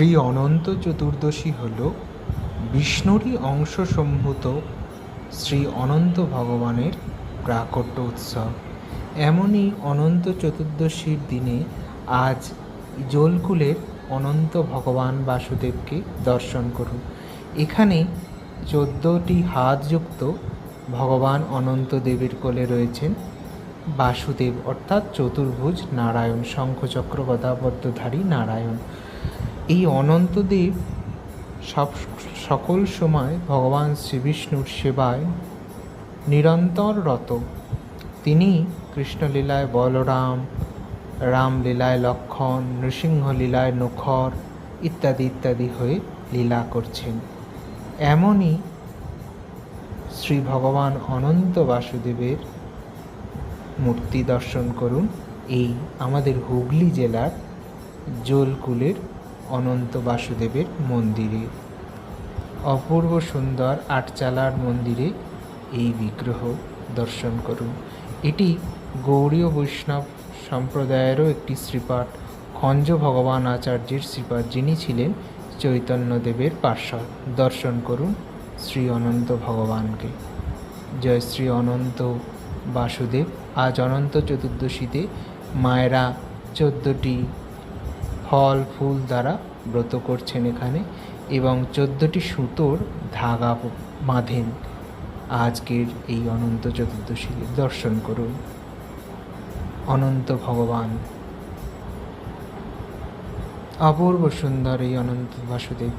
শ্রী অনন্ত চতুর্দশী হল বিষ্ণুরই অংশসম্ভূত শ্রী অনন্ত ভগবানের প্রাকট্য উৎসব। এমনই অনন্ত চতুর্দশীর দিনে আজ জলকুলের অনন্ত ভগবান বাসুদেবকে দর্শন করুন। এখানে 14টি হাতযুক্ত ভগবান অনন্ত দেবের কোলে রয়েছেন বাসুদেব, অর্থাৎ চতুর্ভুজ নারায়ণ, শঙ্খচক্র গদাপদ্মধারী নারায়ণ। এই অনন্তদেব সকল সময় ভগবান শ্রীবিষ্ণুর সেবায় নিরন্তর রত। তিনি কৃষ্ণলীলায় বলরাম, রামলীলায় লক্ষ্মণ, নৃসিংহলীলায় নখর ইত্যাদি ইত্যাদি হয়ে লীলা করছেন। এমনই শ্রী ভগবান অনন্ত বাসুদেবের মূর্তি দর্শন করুন এই আমাদের হুগলি জেলার জলকুলের অনন্ত বাসুদেবের মন্দিরে। অপূর্ব সুন্দর আটচালার মন্দিরে এই বিগ্রহ দর্শন করুন। এটি গৌড়ীয় বৈষ্ণব সম্প্রদায়েরও একটি শ্রীপাঠ, খঞ্জ ভগবান আচার্যের শ্রীপাঠ, যিনি ছিলেন চৈতন্যদেবের পার্শ্বদ। দর্শন করুন শ্রী অনন্ত ভগবানকে। জয় শ্রী অনন্ত বাসুদেব। আজ অনন্ত চতুর্দশীতে মায়েরা 14টি ফল ফুল দ্বারা ব্রত করছেন এখানে, এবং 14টি সুতোর ধাগা বাঁধেন। আজকের এই অনন্ত চতুর্দশী দর্শন করুন অনন্ত ভগবান। অপূর্ব সুন্দর এই অনন্ত বাসুদেব।